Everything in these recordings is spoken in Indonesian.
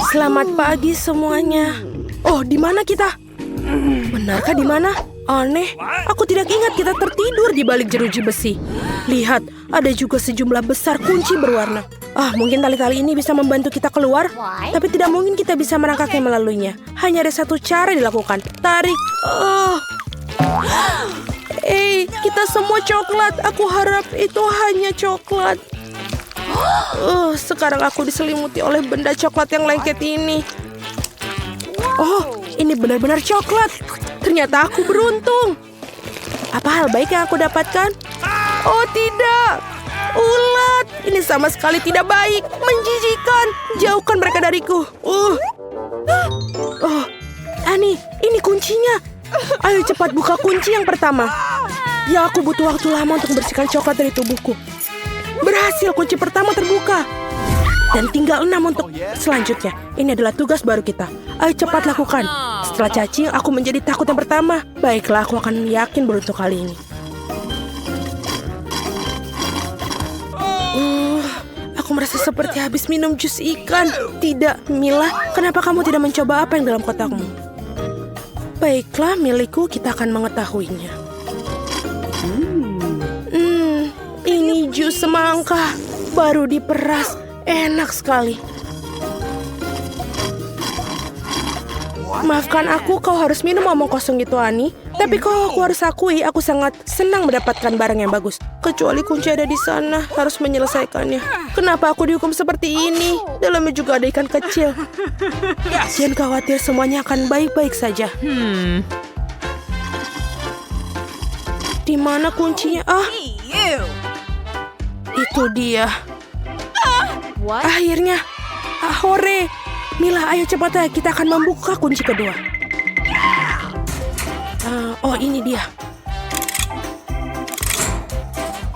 Selamat pagi semuanya. Oh, di mana kita? Benarkah di mana? Aneh, aku tidak ingat kita tertidur di balik jeruji besi. Lihat, ada juga sejumlah besar kunci berwarna. Mungkin tali-tali ini bisa membantu kita keluar. Tapi tidak mungkin kita bisa merangkaknya melaluinya. Hanya ada satu cara dilakukan. Tarik. Kita semua coklat. Aku harap itu hanya coklat. Sekarang aku diselimuti oleh benda coklat yang lengket ini. Oh, ini benar-benar coklat. Ternyata aku beruntung. Apa hal baik yang aku dapatkan? Oh tidak, ulat. Ini sama sekali tidak baik, menjijikan. Jauhkan mereka dariku. Annie, ini kuncinya. Ayo cepat buka kunci yang pertama. Ya, aku butuh waktu lama untuk membersihkan coklat dari tubuhku. Berhasil, kunci pertama terbuka. Dan tinggal 6 untuk selanjutnya. Ini adalah tugas baru kita. Ayo cepat lakukan. Setelah cacing, aku menjadi takut yang pertama. Baiklah, aku akan yakin beruntung kali ini. Aku merasa seperti habis minum jus ikan. Tidak, Mila. Kenapa kamu tidak mencoba apa yang dalam kotakmu? Baiklah, milikku, kita akan mengetahuinya. Ini jus semangka. Baru diperas. Enak sekali. Maafkan aku, kau harus minum omong kosong itu, Ani. Tapi aku harus akui, aku sangat senang mendapatkan barang yang bagus. Kecuali kunci ada di sana, harus menyelesaikannya. Kenapa aku dihukum seperti ini? Dalamnya juga ada ikan kecil. Jangan khawatir, semuanya akan baik-baik saja. Di mana kuncinya? Itu dia. Akhirnya. Hore. Mila, ayo cepat, kita akan membuka kunci kedua. Ini dia.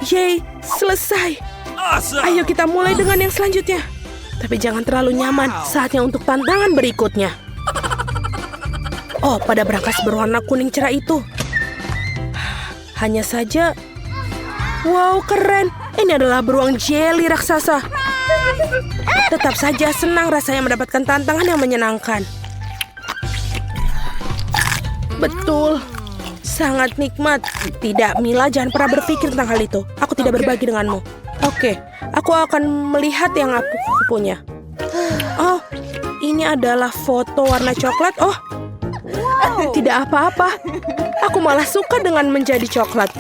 Yeay, selesai. Ayo kita mulai dengan yang selanjutnya. Tapi jangan terlalu nyaman, saatnya untuk tantangan berikutnya. Pada berangkas berwarna kuning cerah itu. Hanya saja, wow, keren. Ini adalah beruang jelly raksasa. Tetap saja senang rasanya mendapatkan tantangan yang menyenangkan. Betul, sangat nikmat. Tidak, Mila, jangan pernah berpikir tentang hal itu. Aku tidak berbagi denganmu. Oke, aku akan melihat yang aku punya. Ini adalah foto warna coklat. Tidak apa-apa. Aku malah suka dengan menjadi coklat.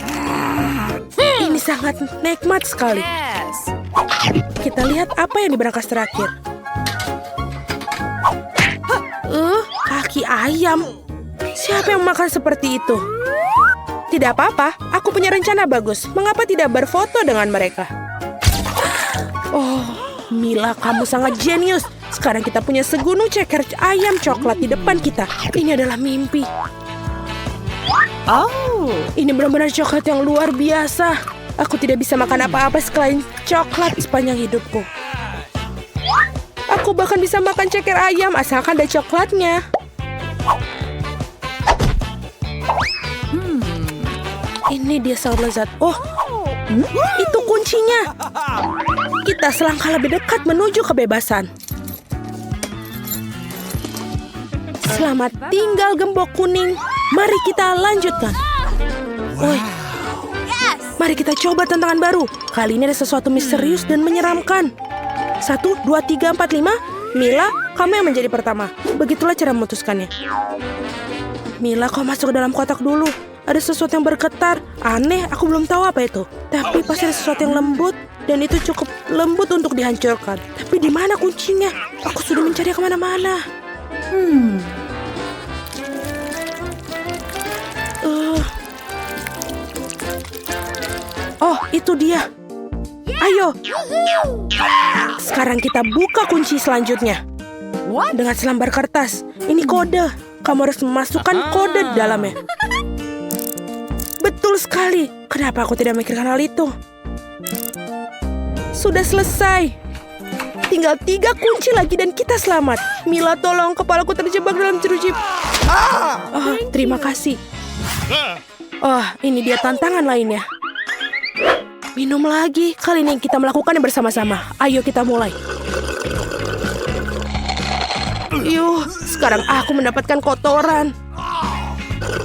Ini sangat nikmat sekali. Kita lihat apa yang di berangkas terakhir. Kaki ayam. Siapa yang makan seperti itu? Tidak apa-apa, aku punya rencana bagus. Mengapa tidak berfoto dengan mereka? Mila, kamu sangat jenius. Sekarang kita punya segunung ceker ayam coklat di depan kita. Ini adalah mimpi. Ini benar-benar coklat yang luar biasa. Aku tidak bisa makan apa-apa selain coklat sepanjang hidupku. Aku bahkan bisa makan ceker ayam asalkan ada coklatnya. Ini dia sangat lezat. Itu kuncinya. Kita selangkah lebih dekat menuju kebebasan. Selamat tinggal, gembok kuning. Mari kita lanjutkan. Mari kita coba tantangan baru. Kali ini ada sesuatu misterius dan menyeramkan. 1, 2, 3, 4, 5. Mila, kamu yang menjadi pertama. Begitulah cara memutuskannya. Mila, kau masuk ke dalam kotak dulu. Ada sesuatu yang bergetar. Aneh, aku belum tahu apa itu. Tapi pasti ada sesuatu yang lembut. Dan itu cukup lembut untuk dihancurkan. Tapi di mana kuncinya? Aku sudah mencari kemana-mana. Itu dia. Ayo. Sekarang kita buka kunci selanjutnya. Dengan selembar kertas. Ini kode. Kamu harus memasukkan kode di dalamnya. Betul sekali. Kenapa aku tidak memikirkan hal itu? Sudah selesai. Tinggal 3 kunci lagi dan kita selamat. Mila, tolong, kepalaku terjebak dalam jeruji. Terima kasih. Ini dia tantangan lainnya. Minum lagi. Kali ini kita melakukannya bersama-sama. Ayo kita mulai. Yuh, sekarang aku mendapatkan kotoran.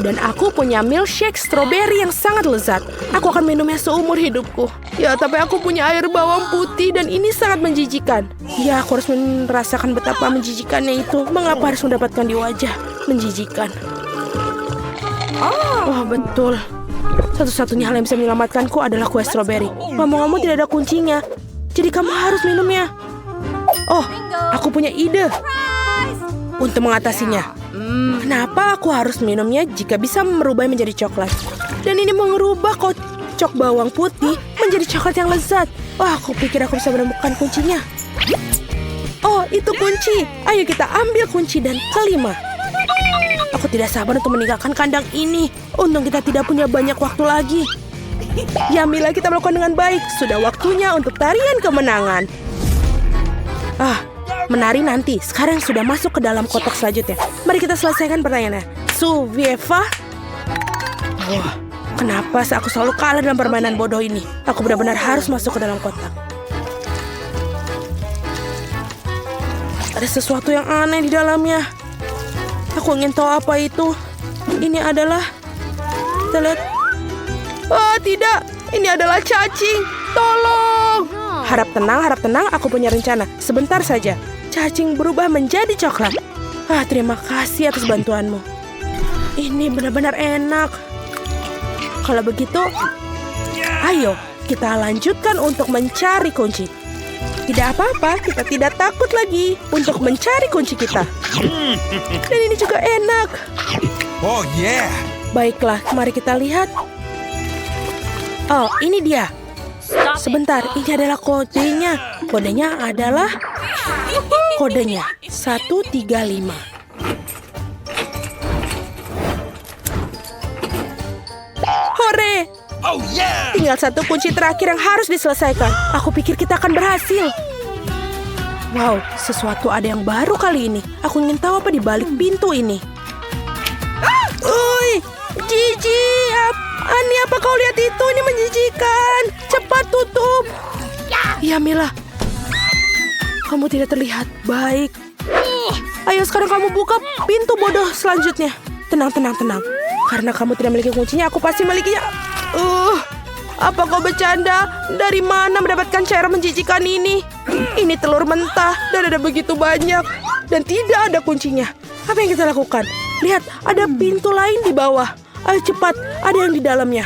Dan aku punya milkshake stroberi yang sangat lezat. Aku akan minumnya seumur hidupku. Ya, tapi aku punya air bawang putih dan ini sangat menjijikan. Ya, aku harus merasakan betapa menjijikannya itu. Mengapa harus mendapatkan di wajah? Menjijikan. Wah, betul. Satu-satunya hal yang bisa menyelamatkanku adalah kue stroberi. Ngomong-ngomong tidak ada kuncinya. Jadi kamu harus minumnya. Oh, aku punya ide untuk mengatasinya. Kenapa aku harus minumnya jika bisa merubah menjadi coklat? Dan ini mengubah kocok bawang putih menjadi coklat yang lezat. Wah, aku pikir aku bisa menemukan kuncinya. Oh, itu kunci. Ayo kita ambil kunci dan kelima. Aku tidak sabar untuk meninggalkan kandang ini. Untung kita tidak punya banyak waktu lagi. Ya, Mila, kita melakukan dengan baik. Sudah waktunya untuk tarian kemenangan. Menari nanti. Sekarang sudah masuk ke dalam kotak selanjutnya. Mari kita selesaikan pertanyaannya. Suvieva? Oh, kenapa aku selalu kalah dalam permainan bodoh ini? Aku benar-benar harus masuk ke dalam kotak. Ada sesuatu yang aneh di dalamnya. Aku ingin tahu apa itu. Ini adalah... Kita lihat. Oh, tidak. Ini adalah cacing. Tolong. Harap tenang. Aku punya rencana. Sebentar saja. Cacing berubah menjadi coklat. Terima kasih atas bantuanmu. Ini benar-benar enak. Kalau begitu, ayo kita lanjutkan untuk mencari kunci. Tidak apa-apa, kita tidak takut lagi untuk mencari kunci kita. Dan ini juga enak. Oh yeah. Baiklah, mari kita lihat. Oh, ini dia. Sebentar, ini adalah kodenya. Kodenya adalah 135. Hore! Oh yeah. Tinggal satu kunci terakhir yang harus diselesaikan. Aku pikir kita akan berhasil. Wow, sesuatu ada yang baru kali ini. Aku ingin tahu apa di balik pintu ini. Uy, Gigi, Ani, apa kau lihat itu? Ini menjijikan. Cepat tutup. Ya, Mila. Kamu tidak terlihat baik. Ayo sekarang kamu buka pintu bodoh selanjutnya. Tenang. Karena kamu tidak memiliki kuncinya, aku pasti memilikinya. Apa kau bercanda? Dari mana mendapatkan cairan menjijikan ini? Ini telur mentah dan ada begitu banyak. Dan tidak ada kuncinya. Apa yang kita lakukan? Lihat, ada pintu lain di bawah. Ayo cepat, ada yang di dalamnya.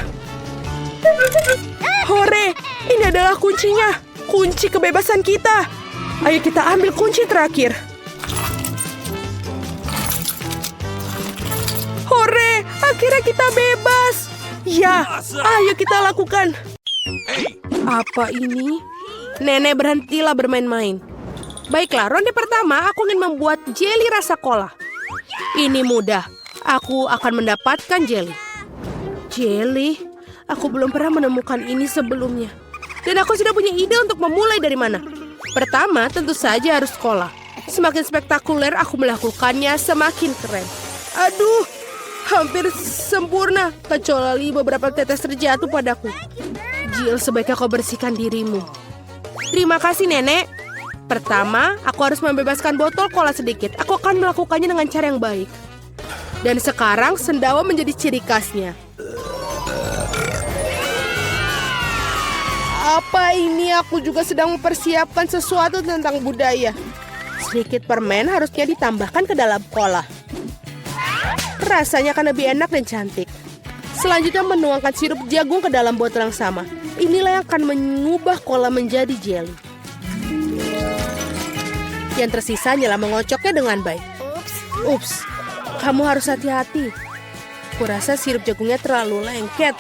Hore, ini adalah kuncinya. Kunci kebebasan kita. Ayo kita ambil kunci terakhir. Hore, akhirnya kita bebas. Ya, ayo kita lakukan. Apa ini? Nenek, berhentilah bermain-main. Baiklah, ronde pertama aku ingin membuat jeli rasa cola. Ini mudah. Aku akan mendapatkan jeli. Jeli? Aku belum pernah menemukan ini sebelumnya. Dan aku sudah punya ide untuk memulai dari mana. Pertama, tentu saja harus cola. Semakin spektakuler aku melakukannya, semakin keren. Aduh, hampir sempurna. Kecuali beberapa tetes terjatuh padaku. Jill, sebaiknya kau bersihkan dirimu. Terima kasih, Nenek. Pertama, aku harus membebaskan botol cola sedikit. Aku akan melakukannya dengan cara yang baik. Dan sekarang sendawa menjadi ciri khasnya. Apa ini? Aku juga sedang mempersiapkan sesuatu tentang budaya. Sedikit permen harusnya ditambahkan ke dalam cola. Rasanya akan lebih enak dan cantik. Selanjutnya menuangkan sirup jagung ke dalam botol yang sama. Inilah yang akan mengubah cola menjadi jelly. Yang tersisa hanyalah mengocoknya dengan baik. Ups, kamu harus hati-hati. Kurasa sirup jagungnya terlalu lengket.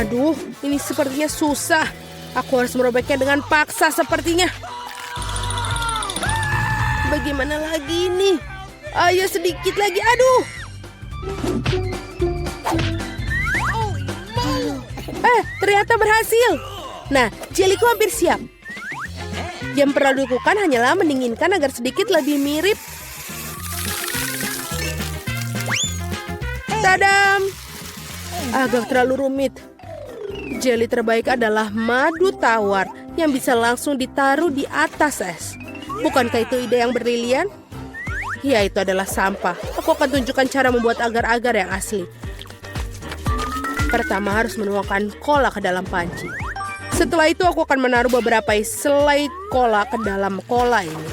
Aduh, ini sepertinya susah. Aku harus merobeknya dengan paksa sepertinya. Bagaimana lagi ini? Ayo sedikit lagi, aduh. Ternyata berhasil. Nah, jeliku hampir siap. Yang perlu dilakukan hanyalah mendinginkan agar sedikit lebih mirip. Tadam! Agak terlalu rumit. Jeli terbaik adalah madu tawar yang bisa langsung ditaruh di atas es. Bukankah itu ide yang brilian? Ya, itu adalah sampah. Aku akan tunjukkan cara membuat agar-agar yang asli. Pertama harus menuangkan cola ke dalam panci. Setelah itu aku akan menaruh beberapa selai cola ke dalam cola ini.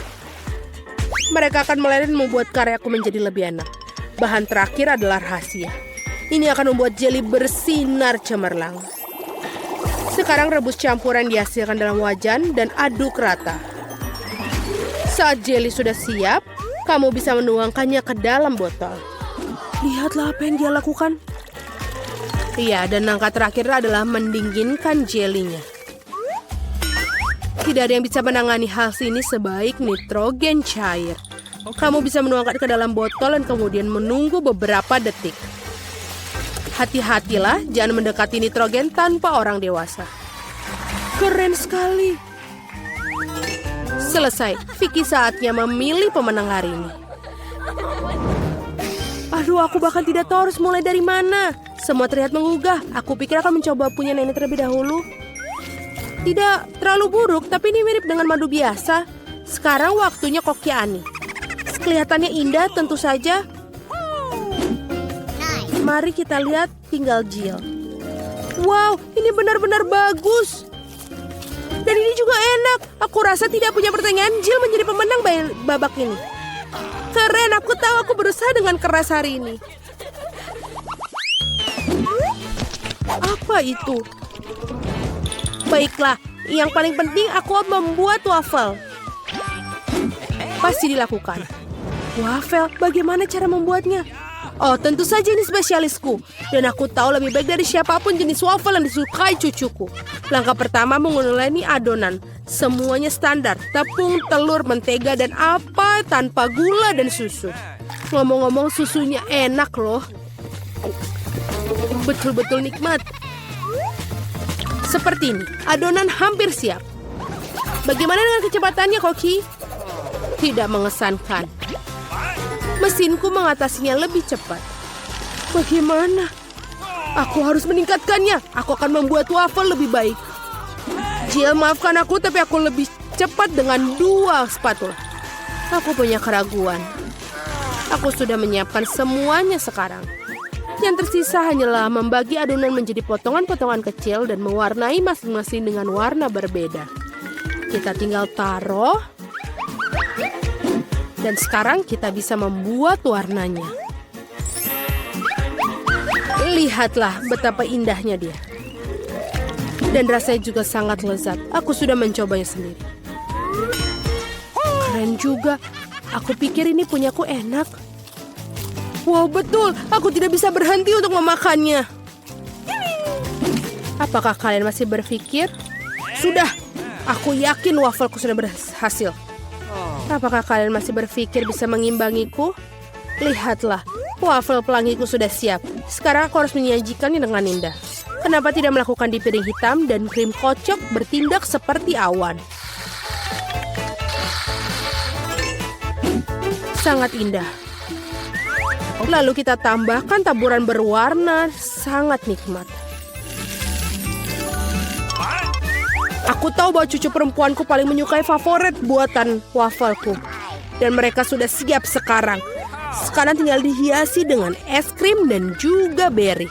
Mereka akan meleleh dan membuat karyaku menjadi lebih enak. Bahan terakhir adalah rahasia. Ini akan membuat jeli bersinar cemerlang. Sekarang rebus campuran dihasilkan dalam wajan dan aduk rata. Saat jeli sudah siap, kamu bisa menuangkannya ke dalam botol. Lihatlah apa yang dia lakukan. Iya, dan langkah terakhir adalah mendinginkan jelinya. Tidak ada yang bisa menangani hal ini sebaik nitrogen cair. Kamu bisa menuangkan ke dalam botol dan kemudian menunggu beberapa detik. Hati-hatilah, jangan mendekati nitrogen tanpa orang dewasa. Keren sekali. Selesai. Vicky saatnya memilih pemenang hari ini. Aduh, aku bahkan tidak tahu harus mulai dari mana. Semua terlihat menggugah. Aku pikir akan mencoba punya nenek terlebih dahulu. Tidak terlalu buruk, tapi ini mirip dengan madu biasa. Sekarang waktunya koki Ani. Kelihatannya indah tentu saja. Mari kita lihat tinggal Jill. Wow, ini benar-benar bagus. Dan ini juga enak. Aku rasa tidak punya pertanyaan, Jill menjadi pemenang babak ini. Keren, aku tahu aku berusaha dengan keras hari ini. Apa itu? Baiklah, yang paling penting aku membuat waffle. Pasti dilakukan. Waffle, bagaimana cara membuatnya? Oh, tentu saja ini spesialisku. Dan aku tahu lebih baik dari siapapun jenis waffle yang disukai cucuku. Langkah pertama menguleni adonan. Semuanya standar. Tepung, telur, mentega, dan apa tanpa gula dan susu. Ngomong-ngomong, susunya enak loh. Betul-betul nikmat. Seperti ini, adonan hampir siap. Bagaimana dengan kecepatannya, Koki? Tidak mengesankan. Mesinku mengatasinya lebih cepat. Bagaimana? Aku harus meningkatkannya. Aku akan membuat waffle lebih baik. Jill, maafkan aku, tapi aku lebih cepat dengan 2 spatula. Aku punya keraguan. Aku sudah menyiapkan semuanya sekarang. Yang tersisa hanyalah membagi adonan menjadi potongan-potongan kecil dan mewarnai masing-masing dengan warna berbeda. Kita tinggal taruh. Dan sekarang kita bisa membuat warnanya. Lihatlah betapa indahnya dia. Dan rasanya juga sangat lezat. Aku sudah mencobanya sendiri. Keren juga. Aku pikir ini punyaku enak. Wow, betul. Aku tidak bisa berhenti untuk memakannya. Apakah kalian masih berpikir? Sudah. Aku yakin wafelku sudah berhasil. Apakah kalian masih berpikir bisa mengimbangiku? Lihatlah, waffle pelangiku sudah siap. Sekarang aku harus menyajikannya dengan indah. Kenapa tidak melakukan di piring hitam dan krim kocok bertindak seperti awan? Sangat indah. Lalu kita tambahkan taburan berwarna, sangat nikmat. Aku tahu bahwa cucu perempuanku paling menyukai favorit buatan wafelku. Dan mereka sudah siap sekarang. Sekarang tinggal dihiasi dengan es krim dan juga berry.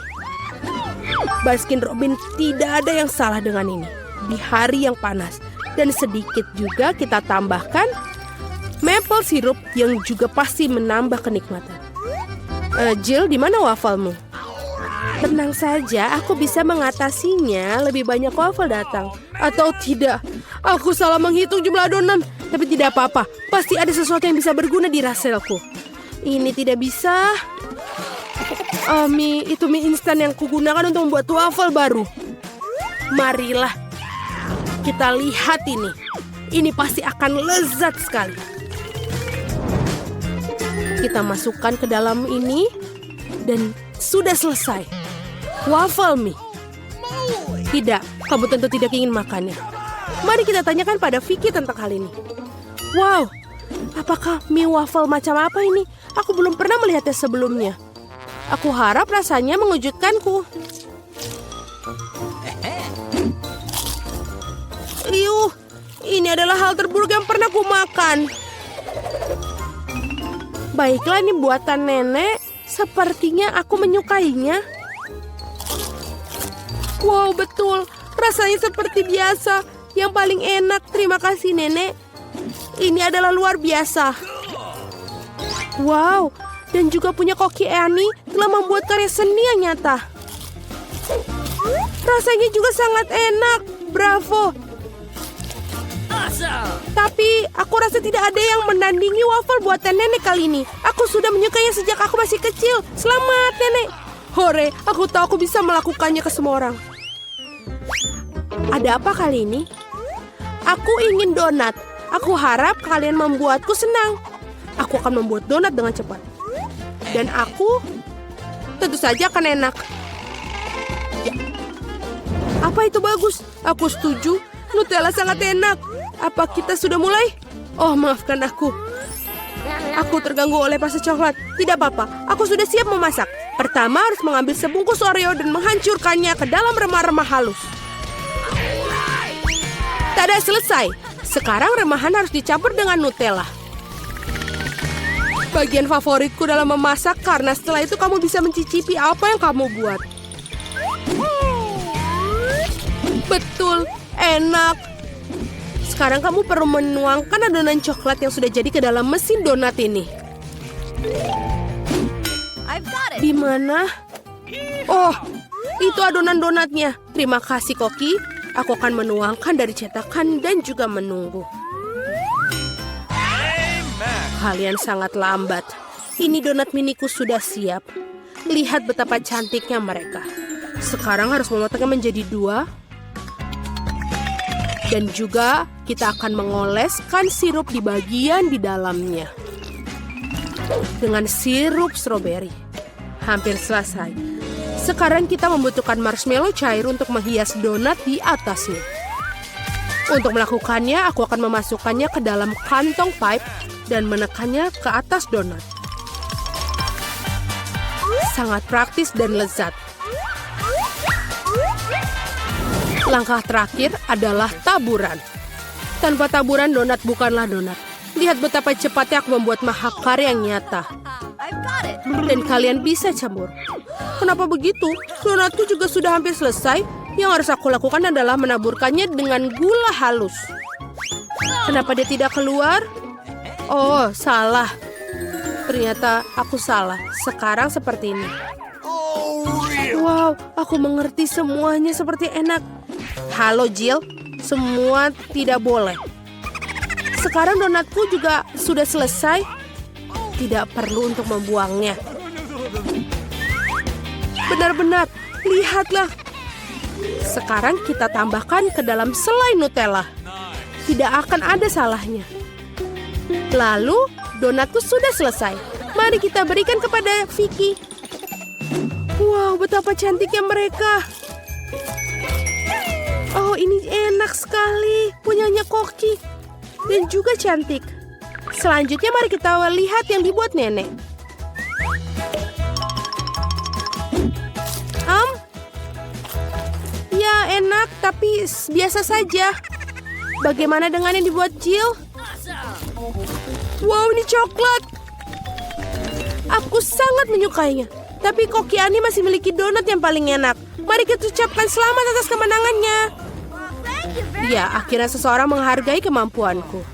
Baskin Robbins, tidak ada yang salah dengan ini. Di hari yang panas. Dan sedikit juga kita tambahkan maple syrup yang juga pasti menambah kenikmatan. Jill, di mana wafelmu? Tenang saja, aku bisa mengatasinya. Lebih banyak waffle datang. Atau tidak, aku salah menghitung jumlah adonan. Tapi tidak apa-apa, pasti ada sesuatu yang bisa berguna di raselku. Ini tidak bisa. Itu mie instan yang kugunakan untuk membuat waffle baru. Marilah, kita lihat ini. Ini pasti akan lezat sekali. Kita masukkan ke dalam ini. Dan sudah selesai. Waffle mie. Tidak, kamu tentu tidak ingin makannya. Mari kita tanyakan pada Vicky tentang hal ini. Wow, apakah mie waffle macam apa ini? Aku belum pernah melihatnya sebelumnya. Aku harap rasanya mengejutkanku. Ini adalah hal terburuk yang pernah kumakan. Baiklah, ini buatan nenek. Sepertinya aku menyukainya. Wow, betul. Rasanya seperti biasa. Yang paling enak. Terima kasih, nenek. Ini adalah luar biasa. Wow, dan juga punya Koki Annie telah membuat karya seni yang nyata. Rasanya juga sangat enak. Bravo. Tapi aku rasa tidak ada yang menandingi waffle buatan nenek kali ini. Aku sudah menyukainya sejak aku masih kecil. Selamat, nenek. Hore, aku tahu aku bisa melakukannya ke semua orang. Ada apa kali ini? Aku ingin donat. Aku harap kalian membuatku senang. Aku akan membuat donat dengan cepat. Dan aku tentu saja akan enak. Apa itu bagus? Aku setuju. Nutella sangat enak. Apa kita sudah mulai? Oh, maafkan aku. Aku terganggu oleh pasta coklat. Tidak apa-apa, aku sudah siap memasak. Pertama harus mengambil sebungkus Oreo dan menghancurkannya ke dalam remah-remah halus. Tada, selesai. Sekarang remahan harus dicampur dengan Nutella. Bagian favoritku dalam memasak karena setelah itu kamu bisa mencicipi apa yang kamu buat. Betul, enak. Sekarang kamu perlu menuangkan adonan coklat yang sudah jadi ke dalam mesin donat ini. Di mana? Oh, itu adonan donatnya. Terima kasih, Koki. Aku akan menuangkan dari cetakan dan juga menunggu. Kalian sangat lambat. Ini donat miniku sudah siap. Lihat betapa cantiknya mereka. Sekarang harus memotongnya menjadi 2. Dan juga kita akan mengoleskan sirup di bagian di dalamnya. Dengan sirup stroberi. Hampir selesai. Sekarang kita membutuhkan marshmallow cair untuk menghias donat di atasnya. Untuk melakukannya, aku akan memasukkannya ke dalam kantong pipe dan menekannya ke atas donat. Sangat praktis dan lezat. Langkah terakhir adalah taburan. Tanpa taburan, donat bukanlah donat. Lihat betapa cepatnya aku membuat mahakarya yang nyata. Dan kalian bisa campur. Kenapa begitu? Donatku juga sudah hampir selesai. Yang harus aku lakukan adalah menaburkannya dengan gula halus. Kenapa dia tidak keluar? Oh, salah. Ternyata aku salah. Sekarang seperti ini. Wow, aku mengerti semuanya seperti enak. Halo, Jill. Semua tidak boleh. Sekarang donatku juga sudah selesai. Tidak perlu untuk membuangnya. Benar-benar, lihatlah. Sekarang kita tambahkan ke dalam selai Nutella. Tidak akan ada salahnya. Lalu, donatku sudah selesai. Mari kita berikan kepada Vicky. Wow, betapa cantiknya mereka. Oh, ini enak sekali. Punyanya Koki. Dan juga cantik. Selanjutnya mari kita lihat yang dibuat nenek. Ya, enak, tapi biasa saja. Bagaimana dengan yang dibuat Jill? Wow, ini coklat. Aku sangat menyukainya. Tapi Koki Annie masih memiliki donat yang paling enak. Mari kita ucapkan selamat atas kemenangannya. Ya, akhirnya seseorang menghargai kemampuanku.